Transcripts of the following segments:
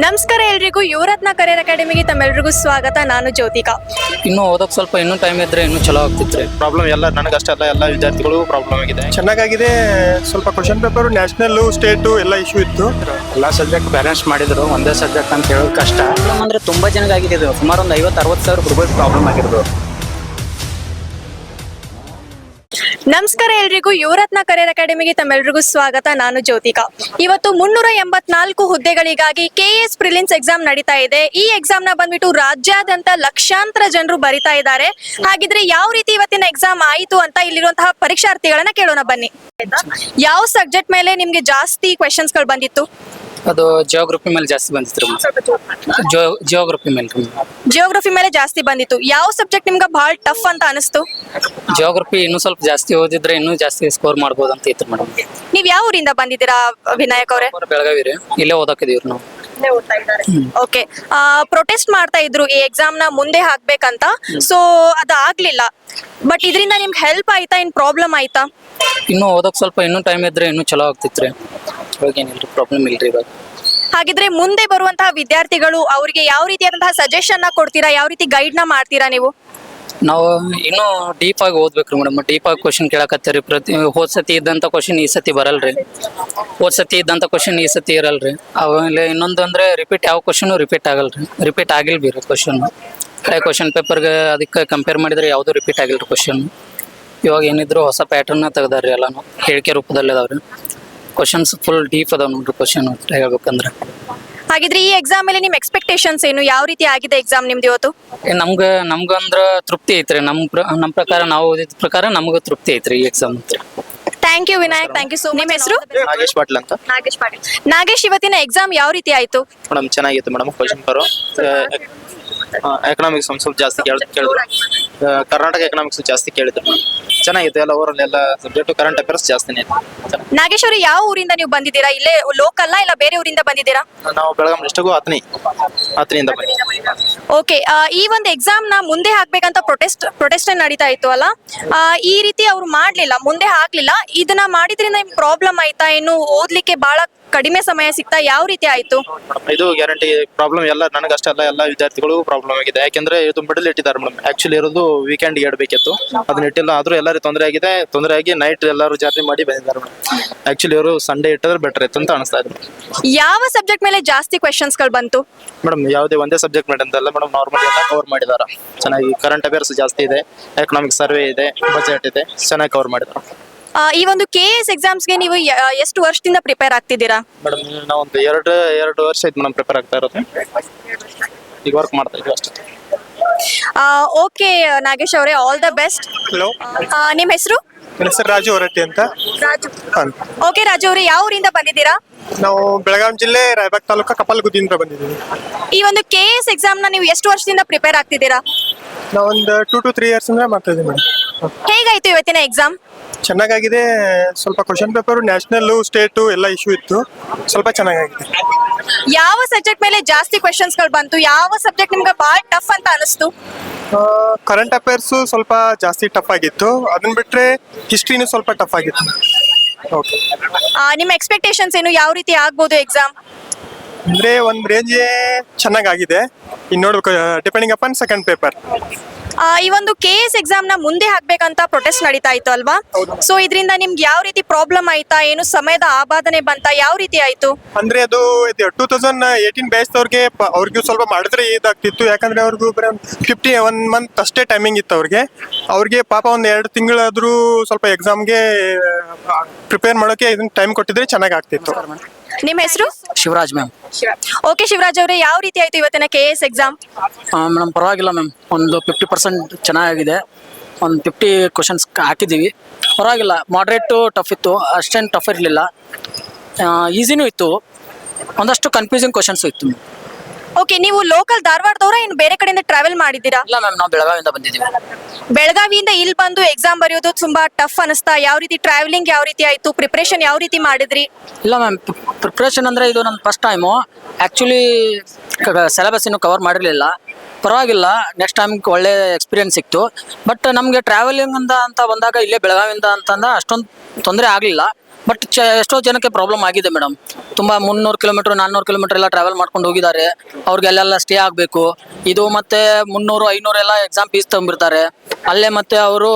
ನಮಸ್ಕಾರ ಎಲ್ರಿಗೂ ಯುವರತ್ನ ಕರಿಯರ್ ಅಕಾಡೆಮಿಗೆ ತಮ್ಮೆಲ್ರಿಗೂ ಸ್ವಾಗತ. ನಾನು ಜ್ಯೋತಿಕಾ. ಇನ್ನೂ ಓದೋಕೆ ಸ್ವಲ್ಪ ಇನ್ನೂ ಟೈಮ್ ಇದ್ರೆ ಇನ್ನೂ ಚಲೋ ಆಗ್ತಿತ್ತು. ಪ್ರಾಬ್ಲಮ್ ಎಲ್ಲ ನನಗಷ್ಟೇ ಅಲ್ಲ, ಎಲ್ಲ ವಿದ್ಯಾರ್ಥಿಗಳು ಪ್ರಾಬ್ಲಮ್ ಆಗಿದೆ. ಚೆನ್ನಾಗಿದೆ. ಸ್ವಲ್ಪ ಕ್ವಶನ್ ಪೇಪರ್ ನ್ಯಾಷನಲ್ ಸ್ಟೇಟು ಎಲ್ಲ ಇಶ್ಯೂ ಇತ್ತು. ಎಲ್ಲ ಸಬ್ಜೆಕ್ಟ್ ಬ್ಯಾಲೆನ್ಸ್ ಮಾಡಿದ್ರು, ಒಂದೇ ಸಬ್ಜೆಕ್ಟ್ ಅಂತ ಹೇಳೋದು ಕಷ್ಟ. ಪ್ರಾಬ್ಲಮ್ ಅಂದ್ರೆ ತುಂಬಾ ಜನಕ್ಕೆ ಆಗಿದೆ. ಇದು ಸುಮಾರು ಒಂದು 50-60 ಸಾವಿರ ರೂಪಾಯಿ ಪ್ರಾಬ್ಲಮ್ ಆಗಿರೋದು. ನಮಸ್ಕಾರ ಎಲ್ರಿಗೂ ಯುವರತ್ನ ಕರಿಯರ್ ಅಕಾಡೆಮಿಗೆ ತಮ್ಮೆಲ್ರಿಗೂ ಸ್ವಾಗತ. ನಾನು ಜ್ಯೋತಿಕಾ. ಇವತ್ತು 384 ಹುದ್ದೆಗಳಿಗಾಗಿ KS ಪ್ರಿಲಿಮ್ಸ್ ಎಕ್ಸಾಮ್ ನಡೀತಾ ಇದೆ. ಈ ಎಕ್ಸಾಮ್ ನ ಬಂದ್ಬಿಟ್ಟು ರಾಜ್ಯಾದ್ಯಂತ ಲಕ್ಷಾಂತರ ಜನರು ಬರಿತಾ ಇದ್ದಾರೆ. ಹಾಗಿದ್ರೆ ಯಾವ ರೀತಿ ಇವತ್ತಿನ ಎಕ್ಸಾಮ್ ಆಯಿತು ಅಂತ ಇಲ್ಲಿರುವಂತಹ ಪರೀಕ್ಷಾರ್ಥಿಗಳನ್ನ ಕೇಳೋಣ ಬನ್ನಿ. ಯಾವ ಸಬ್ಜೆಕ್ಟ್ ಮೇಲೆ ನಿಮ್ಗೆ ಜಾಸ್ತಿ ಕ್ವೆಶನ್ಸ್ ಗಳು ಬಂದಿತ್ತು? ಅದು ಜಿಯೋಗ್ರಫಿ ಮೇಲೆ ಜಾಸ್ತಿ ಬಂದಿತ್ತು. ಜಿಯೋಗ್ರಫಿ ಮೇಲೆ ಜಾಸ್ತಿ ಬಂದಿತ್ತು. ಯಾವ ಸಬ್ಜೆಕ್ಟ್ ನಿಮ್ಗೆ ಬಹಳ ಟಫ್ ಅಂತ ಅನಿಸ್ತು? ಜಿಯೋಗ್ರಫಿ ಇನ್ನೂ ಸ್ವಲ್ಪ ಜಾಸ್ತಿ ಓದಿದ್ರೆ ಇನ್ನೂ ಜಾಸ್ತಿ ಸ್ಕೋರ್ ಮಾಡ್ಬೋದು ಅಂತ ಇತ್ತು ಮೇಡಮ್. ನೀವ್ ಯಾವ ಊರಿಂದ ಬಂದಿದ್ದೀರಾ ವಿನಾಯಕ್ ಅವರೇ? ಬೆಳಗಾವಿ ರೀ. ಇಲ್ಲೇ ಓದಾಕಿದೀವ್ರಿ ನಾವು. ಓಕೆ. ಪ್ರೊಟೆಸ್ಟ್ ಮಾಡ್ತಾ ಇದ್ರು ಈ ಎಕ್ಸಾಮ್ ನ ಮುಂದೆ ಹಾಕ್ಬೇಕಂತ. ಸೊ ಅದು ಆಗ್ಲಿಲ್ಲ. ಬಟ್ ಇದರಿಂದ ನಿಮ್ಗೆ ಹೆಲ್ಪ್ ಆಯ್ತಾ? ಏನ್ ಪ್ರಾಬ್ಲಮ್ ಆಯ್ತಾ? ಇನ್ನೂ ಓದೋಕೆ ಸ್ವಲ್ಪ ಇನ್ನೂ ಟೈಮ್ ಇದ್ರೆ ಇನ್ನೂ ಚಲೋ ಆಗ್ತಿತ್ತು. ಇವಾಗ ಏನಿಲ್ರಿ, ಪ್ರಾಬ್ಲಮ್ ಇಲ್ರಿ ಇವಾಗ. ಹಾಗಿದ್ರೆ ಮುಂದೆ ಬರುವಂತಹ ವಿದ್ಯಾರ್ಥಿಗಳು ಅವರಿಗೆ ಯಾವ ರೀತಿಯಾದಂತಹ ಸಜೆಷನ್ ನ ಕೊಡ್ತೀರಾ? ಯಾವ ರೀತಿ ಗೈಡ್ ನ ಮಾಡ್ತೀರಾ ನೀವು? ನಾವು ಇನ್ನೂ ಡೀಪ್ ಆಗಿ ಓದ್ಬೇಕ್ರಿ ಮೇಡಮ್. ಡೀಪ್ ಆಗಿ ಕ್ವಶನ್ ಕೇಳಕತ್ತೀರಿ. ಹೋದ್ ಸತಿ ಇದ್ದಂತ ಕ್ವಶನ್ ಈ ಸತಿ ಬರಲ್ರಿ. ಹೋದ್ ಸತಿ ಇದ್ದಂತ ಕ್ವಶನ್ ಈ ಸತಿ ಇರಲ್ರಿ. ಆಮೇಲೆ ಇನ್ನೊಂದು ಅಂದ್ರೆ ರಿಪೀಟ್ ಯಾವ ಕ್ವಶನ್ ರಿಪೀಟ್ ಆಗಲ್ರಿ. ರಿಪೀಟ್ ಆಗಿಲ್ ಬೇರೆ ಕ್ವಶನ್. ಹಳೆ ಕ್ವಶನ್ ಪೇಪರ್ಗೆ ಅದಕ್ಕೆ ಕಂಪೇರ್ ಮಾಡಿದ್ರೆ ಯಾವುದು ರಿಪೀಟ್ ಆಗಿಲ್ರಿ ಕ್ವಶನ್. ಇವಾಗ ಏನಿದ್ರು ಹೊಸ ಪ್ಯಾಟರ್ನ್ ತೆಗ್ದಾರ್ರಿ. ಎಲ್ಲಾನು ಹೇಳಿಕೆ ರೂಪದಲ್ಲಿ ಅದಾವ್ರಿ. ಕ್ವಶನ್ಸ್ ಫುಲ್ ಡೀಪ್ ಅದಾವ ನೋಡ್ರಿ ಕ್ವಶನ್ ಹೇಳ್ಬೇಕಂದ್ರೆ. ಹಾಗಿದ್ರೆ ಈ ಎಕ್ಸಾಮ್ ಮೇಲೆ ನಿಮ್ ಎಕ್ಸ್ಪೆಕ್ಟೇಷನ್ಸ್ ಏನು? ಯಾವ ರೀತಿ ಆಗಿದೆ ಎಕ್ಸಾಮ್ ನಿಮ್ದು ಇವತ್ತು? ನಮ್ಗಂದ್ರ ತೃಪ್ತಿ ಐತ್ರಿ. ನಮ್ಮ ಪ್ರಕಾರ ನಾವು ಓದಿದ ಪ್ರಕಾರ ನಮಗೂ ತೃಪ್ತಿ ಐತ್ರಿ ಈ exam. Thank you Vinayak. Thank you so much. ನಿಮ್ಮ ಹೆಸರು? ನಾಗೇಶ್ ಪಾಟೀಲ್ ಅಂತ. ನಾಗೇಶ್, ಇವತ್ತಿನ ಎಕ್ಸಾಮ್ ಯಾವ ರೀತಿ ಆಯ್ತು? ಮೇಡಮ್ ಚೆನ್ನಾಗಿತ್ತು ಮೇಡಮ್. ಕ್ವಶನ್ ಪೇಪರ್ ಎಕನಾಮಿಕ್ಸ್ ಒಂದು ಸ್ವಲ್ಪ ಜಾಸ್ತಿ ಕೇಳಿದ್ರು. ಕರ್ನಾಟಕ ಎಕನಾಮಿಕ್ಸ್ ಜಾಸ್ತಿ ಕೇಳಿದ್ರು. ಚೆನ್ನಾಗಿತ್ತು. ಎಲ್ಲ ಓವರ್ ಎಲ್ಲ ಸಬ್ಜೆಕ್ಟ್ ಕರೆಂಟ್ ಅಫೇರ್ಸ್ ಜಾಸ್ತಿನೇ ಇತ್ತು. ನಾಗೇಶ್ ಅವರು ಯಾವ ಊರಿಂದ ನೀವು ಬಂದಿದ್ದೀರಾ? ಇಲ್ಲೇ ಲೋಕಲ್ ಇಲ್ಲ ಬೇರೆ ಊರಿಂದ ಬಂದಿದ್ದೀರಾ? ನಾವು ಬೆಳಗಾಂ ಡಿಸ್ಟ್ರಿಕ್ಟ್ ಹತ್ತನಿಂದ ಬಂದಿ. ಓಕೆ. ಈ ಒಂದು ಎಕ್ಸಾಮ್ ನ ಮುಂದೆ ಹಾಕ್ಬೇಕಂತ ಪ್ರೊಟೆಸ್ಟ್ ನಡೀತಾ ಇತ್ತು ಅಲ್ಲ? ಈ ರೀತಿ ಅವ್ರು ಮಾಡ್ಲಿಲ್ಲ, ಮುಂದೆ ಹಾಕ್ಲಿಲ್ಲ. ಇದನ್ನ ಮಾಡಿದ್ರಿಂದ ನಿಮ್ಗೆ ಪ್ರಾಬ್ಲಮ್ ಆಯ್ತಾ? ಇನ್ನು ಓದ್ಲಿಕ್ಕೆ ಬಹಳ ಕಡಿಮೆ ಸಮಯ ಸಿಗ್ತಾ? ಯಾವ ರೀತಿ ಆಯ್ತು? ಇದು ಗ್ಯಾರಂಟಿ ಪ್ರಾಬ್ಲಮ್ ಎಲ್ಲ ನನಗಷ್ಟೇ ಅಲ್ಲ, ಎಲ್ಲ ವಿದ್ಯಾರ್ಥಿಗಳು ಪ್ರಾಬ್ಲಮ್ ಆಗಿದೆ. ಯಾಕೆಂದ್ರೆ ಇದು ಮಿಡಲ್ ಇಟ್ಟಿದ್ದಾರೆ ಮೇಡಮ್. ಆಕ್ಚುಲಿ ಇರೋದು ವೀಕೆಂಡ್ ಇಡಬೇಕಿತ್ತು, ಅದನ್ನ ಇಟ್ಟಿಲ್ಲ. ಆದ್ರೂ ಎಲ್ಲರೂ ತೊಂದರೆ ಆಗಿದೆ. ತೊಂದರೆ ಆಗಿ ನೈಟ್ ಎಲ್ಲರೂ ಜರ್ನಿ ಮಾಡಿ ಬಂದಿದ್ದಾರೆ ಮೇಡಮ್. ಆಕ್ಚುಲಿ ಇವರು ಸಂಡೇ ಇಟ್ಟಿದ್ರೆ ಬೆಟರ್ ಇತ್ತು ಅಂತ ಅನಿಸ್ತಾ ಇದೆ. ಯಾವ ಸಬ್ಜೆಕ್ಟ್ ಮೇಲೆ ಜಾಸ್ತಿ ಕ್ವೆಶನ್ಸ್ ಗಳು ಬಂತು ಮೇಡಮ್? ಯಾವುದೇ ಒಂದೇ ಸಬ್ಜೆಕ್ಟ್ ಮೇಡಮ್ ಅಂತಲ್ಲ ಮೇಡಮ್, ನಾರ್ಮಲ್ ಎಲ್ಲ ಕವರ್ ಮಾಡಿದಾರ ಚೆನ್ನಾಗಿ. ಕರೆಂಟ್ ಅಫೇರ್ಸ್ ಜಾಸ್ತಿ ಇದೆ, ಎಕನಾಮಿಕ್ ಸರ್ವೆ ಇದೆ, ಬಜೆಟ್ ಇದೆ, ಚೆನ್ನಾಗಿ ಕವರ್ ಮಾಡಿದಾರೆ. ಈ ಒಂದು KS ಎಕ್ಸಾಮ್ಸ್ಗೆ ನೀವು ಎಷ್ಟು ವರ್ಷದಿಂದ ಪ್ರಿಪೇರ್ ಆಗ್ತಿದ್ದೀರಾ? ಮೇಡಮ್ ನಾವು ಒಂದು ಎರಡು ವರ್ಷ ಆಯ್ತು ಮೇಡಮ್ ಪ್ರಿಪೇರ್ ಆಗ್ತಾ ಇರೋದು. ಈಗ ವರ್ಕ್ ಮಾಡ್ತಾ ಇದ್ವಿ ಅಷ್ಟೇ. ಓಕೆ ನಾಗೇಶ್ ಅವರೇ, ಆಲ್ ದ ಬೆಸ್ಟ್. ಹಲೋ, ನಿಮ್ಮ ಹೆಸರು? ನನ್ನ ಹೆಸರು ರಾಜು ಹೊರಟ್ಟಿ ಅಂತ. ರಾಜು. ಓಕೆ ರಾಜು ಅವರೇ, ಯಾವ ಊರಿಂದ ಬಂದಿದ್ದೀರಾ? ನಾವು ಬೆಳಗಾಂ ಜಿಲ್ಲೆ ರಾಯಬಾಗ್ ತಾಲೂಕು ಕಪ್ಪಲಗುದ್ದಿಯಿಂದ ಬಂದಿದ್ದೀವಿ. ಈ ಒಂದು KS ಎಕ್ಸಾಮ್ ನ ನೀವು ಎಷ್ಟು ವರ್ಷದಿಂದ ಪ್ರಿಪೇರ್ ಆಗ್ತಿದ್ದೀರಾ? ನಾವು ಒಂದು 2 to 3 years ಮಾಡ್ತಾ ಇದ್ದೀವಿ ಮೇಡಮ್. ಹೇಗಾಯ್ತು ಇವತ್ತಿನ ಎಕ್ಸಾಮ್? ಚೆನ್ನಾಗಿದೆ. ಸ್ವಲ್ಪ ಕ್ವಶನ್ ಪೇಪರ್ ನ್ಯಾಷನಲ್ ಸ್ಟೇಟು ಎಲ್ಲ ಇಶ್ಯೂ ಇತ್ತು. ಸ್ವಲ್ಪ ಚೆನ್ನಾಗಿದೆ. ಯಾವ ಸಬ್ಜೆಕ್ಟ್ ಮೇಲೆ ಜಾಸ್ತಿ ಕ್ವೆಶನ್ಸ್ ಗಳು ಬಂತು? ಯಾವ ಸಬ್ಜೆಕ್ಟ್ ನಿಮ್ಗೆ ಬಹಳ ಟಫ್ ಅಂತ ಅನಿಸ್ತು? ಕರೆಂಟ್ ಅಫೇರ್ಸ್ ಸ್ವಲ್ಪ ಜಾಸ್ತಿ ಟಫ್ ಆಗಿತ್ತು. ಅದನ್ನ ಬಿಟ್ರೆ ಹಿಸ್ಟ್ರಿನೂ ಸ್ವಲ್ಪ ಟಫ್ ಆಗಿತ್ತು. ಓಕೆ. ನಿಮ್ಮ ಎಕ್ಸ್ಪೆಕ್ಟೇಷನ್ಸ್ ಏನು? ಯಾವ ರೀತಿ ಆಗ್ಬೋದು ಎಕ್ಸಾಮ್? ಅಂದ್ರೆ ಒಂದು ರೇಂಜ್ ಚೆನ್ನಾಗಿದೆ. ಇನ್ನು ನೋಡ್ಬೇಕು, ಡಿಪೆಂಡಿಂಗ್ ಅಪಾನ್ ಸೆಕೆಂಡ್ ಪೇಪರ್. ಈ ಒಂದು KS ಎಕ್ಸಾಮ್ ನ ಮುಂದೆ ಹಾಕ್ಬೇಕಂತ ಪ್ರೊಟೆಸ್ಟ್ ನಡೀತಾ ಇತ್ತು ಅಲ್ವಾ? ಸೊ ಇದರಿಂದ ನಿಮ್ಗೆ ಯಾವ ರೀತಿ ಪ್ರಾಬ್ಲಮ್ ಆಯ್ತಾ? ಏನು ಸಮಯದ ಆಬಾಧನೆ ಬಂತ? ಯಾವ ರೀತಿ ಆಯ್ತು? ಅಂದ್ರೆ ಅದು 2018 ಬ್ಯಾಚ್ ಅವ್ರಿಗೂ ಸ್ವಲ್ಪ ಮಾಡಿದ್ರೆ ಇದಾಗ್ತಿತ್ತು. ಯಾಕಂದ್ರೆ ಅವ್ರಿಗೂ ಬರೀ 1 month ಅಷ್ಟೇ ಟೈಮಿಂಗ್ ಇತ್ತು ಅವ್ರಿಗೆ ಪಾಪ ಒಂದು 2 ತಿಂಗಳಾದ್ರೂ ಸ್ವಲ್ಪ ಎಕ್ಸಾಮ್ಗೆ ಪ್ರಿಪೇರ್ ಮಾಡೋಕೆ ಇದನ್ನ ಟೈಮ್ ಕೊಟ್ಟಿದ್ರೆ ಚೆನ್ನಾಗಿ ಆಗ್ತಿತ್ತು. ನಿಮ್ಮ ಹೆಸರು? ಶಿವರಾಜ್ ಮ್ಯಾಮ್. ಓಕೆ ಶಿವರಾಜ್ ಅವರೇ, ಯಾವ ರೀತಿ ಆಯ್ತು ಇವತ್ತಿನ KS ಎಕ್ಸಾಮ್? ಮೇಡಮ್ ಪರವಾಗಿಲ್ಲ ಮ್ಯಾಮ್. ಒಂದು 50% ಚೆನ್ನಾಗಿದೆ. ಒಂದು 50 ಕ್ವಶನ್ಸ್ ಹಾಕಿದ್ದೀವಿ. ಪರವಾಗಿಲ್ಲ. ಮಾಡ್ರೇಟು ಟಫ್ ಇತ್ತು, ಅಷ್ಟೇನು ಟಫ್ ಇರಲಿಲ್ಲ. ಈಸಿನೂ ಇತ್ತು. ಒಂದಷ್ಟು ಕನ್ಫ್ಯೂಸಿಂಗ್ ಕ್ವಶನ್ಸು ಇತ್ತು. ಓಕೆ, ನೀವು ಲೋಕಲ್ ಧಾರವಾಡದವರ ಇನ್ನು ಬೇರೆ ಕಡೆಯಿಂದ ಟ್ರಾವೆಲ್ ಮಾಡಿದ್ದೀರಾ? ಇಲ್ಲ ಮ್ಯಾಮ್, ನಾವು ಬೆಳಗಾವಿಯಿಂದ ಬಂದಿದ್ದೀವಿ. ಬೆಳಗಾವಿಯಿಂದ ಇಲ್ಲಿ ಬಂದು ಎಕ್ಸಾಮ್ ಬರೆಯೋದು ತುಂಬಾ ಟಫ್ ಅನಿಸ್ತಾ? ಯಾವ ರೀತಿ ಟ್ರಾವೆಲಿಂಗ್ ಯಾವ ರೀತಿ ಆಯ್ತು? ಪ್ರಿಪರೇಷನ್ ಯಾವ ರೀತಿ ಮಾಡಿದ್ರಿ? ಇಲ್ಲ ಮ್ಯಾಮ್, ಪ್ರಿಪ್ರೇಷನ್ ಅಂದರೆ ಇದು ನನ್ನ ಫಸ್ಟ್ ಟೈಮು. ಆ್ಯಕ್ಚುಲಿ ಸಿಲೆಬಸ್ ಇನ್ನೂ ಕವರ್ ಮಾಡಿರಲಿಲ್ಲ. ಪರವಾಗಿಲ್ಲ, ನೆಕ್ಸ್ಟ್ ಟೈಮ್ ಒಳ್ಳೆ ಎಕ್ಸ್ಪೀರಿಯನ್ಸ್ ಸಿಕ್ತು. ಬಟ್ ನಮಗೆ ಟ್ರಾವೆಲಿಂಗ್ ಅಂತ ಬಂದಾಗ ಇಲ್ಲೇ ಬೆಳಗಾವಿಂದ ಅಂತಂದ ಅಷ್ಟೊಂದು ತೊಂದರೆ ಆಗಲಿಲ್ಲ. ಬಟ್ ಎಷ್ಟೋ ಜನಕ್ಕೆ ಪ್ರಾಬ್ಲಮ್ ಆಗಿದೆ ಮೇಡಮ್. ತುಂಬ 300 ಕಿಲೋಮೀಟರ್ 400 ಕಿಲೋಮೀಟರ್ ಎಲ್ಲ ಟ್ರಾವೆಲ್ ಮಾಡ್ಕೊಂಡು ಹೋಗಿದ್ದಾರೆ. ಅವ್ರಿಗೆಲ್ಲ ಸ್ಟೇ ಆಗಬೇಕು. ಇದು ಮತ್ತೆ 300 500 ಎಲ್ಲ ಎಕ್ಸಾಮ್ ಫೀಸ್ ತಗೊಂಡಿರ್ತಾರೆ. ಅಲ್ಲೇ ಮತ್ತೆ ಅವರು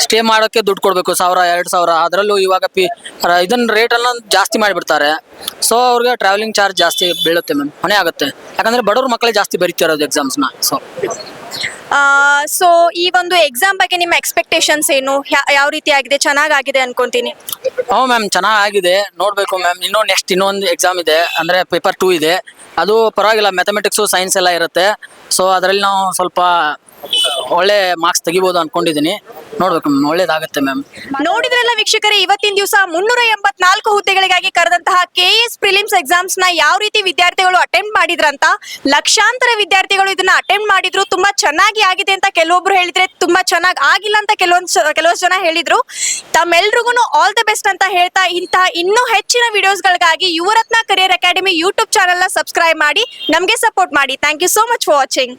ಸ್ಟೇ ಮಾಡೋಕ್ಕೆ ದುಡ್ಡು ಕೊಡಬೇಕು, 1000 2000. ಅದರಲ್ಲೂ ಇವಾಗ ಇದನ್ನ ರೇಟನ್ನು ಜಾಸ್ತಿ ಮಾಡಿಬಿಡ್ತಾರೆ. ಸೊ ಅವ್ರಿಗೆ ಟ್ರಾವೆಲಿಂಗ್ ಚಾರ್ಜ್ ಜಾಸ್ತಿ ಬೀಳುತ್ತೆ ಮ್ಯಾಮ್, ಹೊಣೆ ಆಗುತ್ತೆ. ಯಾಕಂದರೆ ಬಡವ್ರ ಮಕ್ಕಳೇ ಜಾಸ್ತಿ ಬರೀತಿರೋದು ಎಕ್ಸಾಮ್ಸ್ನ. ಸೊ ಈ ಒಂದು ಎಕ್ಸಾಮ್ ಬಗ್ಗೆ ನಿಮ್ಮ ಎಕ್ಸ್ಪೆಕ್ಟೇಷನ್ಸ್ ಏನು? ಯಾವ ರೀತಿ ಆಗಿದೆ? ಚೆನ್ನಾಗಿದೆ ಅನ್ಕೊಂತೀನಿ. ಹ್ಞೂ ಮ್ಯಾಮ್, ಚೆನ್ನಾಗಿದೆ. ನೋಡಬೇಕು ಮ್ಯಾಮ್, ಇನ್ನೊಂದು ಎಕ್ಸಾಮ್ ಇದೆ, ಅಂದರೆ ಪೇಪರ್ 2 ಇದೆ. ಅದು ಪರವಾಗಿಲ್ಲ, ಮ್ಯಾಥಮೆಟಿಕ್ಸು ಸೈನ್ಸ್ ಎಲ್ಲ ಇರುತ್ತೆ. ಸೊ ಅದರಲ್ಲಿ ನಾವು ಸ್ವಲ್ಪ ಒಳ್ಳೆ ಮಾರ್ಕ್ಸ್ ತೆಗಿಬೋದು ಅನ್ಕೊಂಡಿದ್ದೀನಿ. ನೋಡ್ಬೇಕು ಮ್ಯಾಮ್, ಒಳ್ಳೇದಾಗುತ್ತೆ ಮ್ಯಾಮ್. ನೋಡಿದ್ರಲ್ಲ ವೀಕ್ಷಕರೇ, ಇವತ್ತಿನ ದಿವಸ 384 ಹುದ್ದೆಗಳಿಗಾಗಿ ಕರೆದಂತಹ KS ಪ್ರಿಲಿಮ್ಸ್ ಎಕ್ಸಾಮ್ಸ್ ನ ಯಾವ ರೀತಿ ವಿದ್ಯಾರ್ಥಿಗಳು ಅಟೆಂಡ್ ಮಾಡಿದ್ರಂತ. ಲಕ್ಷಾಂತರ ವಿದ್ಯಾರ್ಥಿಗಳು ಇದನ್ನ ಅಟೆಂಡ್ ಮಾಡಿದ್ರು. ತುಂಬಾ ಚೆನ್ನಾಗಿ ಆಗಿದೆ ಅಂತ ಕೆಲವೊಬ್ರು ಹೇಳಿದ್ರೆ, ತುಂಬಾ ಚೆನ್ನಾಗಿ ಆಗಿಲ್ಲ ಅಂತ ಕೆಲವೊಂದು ಜನ ಹೇಳಿದ್ರು. ತಮ್ಮೆಲ್ರಿಗೂ ಆಲ್ ದ ಬೆಸ್ಟ್ ಅಂತ ಹೇಳ್ತಾ, ಇಂತಹ ಇನ್ನೂ ಹೆಚ್ಚಿನ ವಿಡಿಯೋಸ್ಗಳಿಗಾಗಿ Yuvaratna career academy YouTube channel ನ ಸಬ್ಸ್ಕ್ರೈಬ್ ಮಾಡಿ ನಮಗೆ ಸಪೋರ್ಟ್ ಮಾಡಿ. Thank you so much for watching.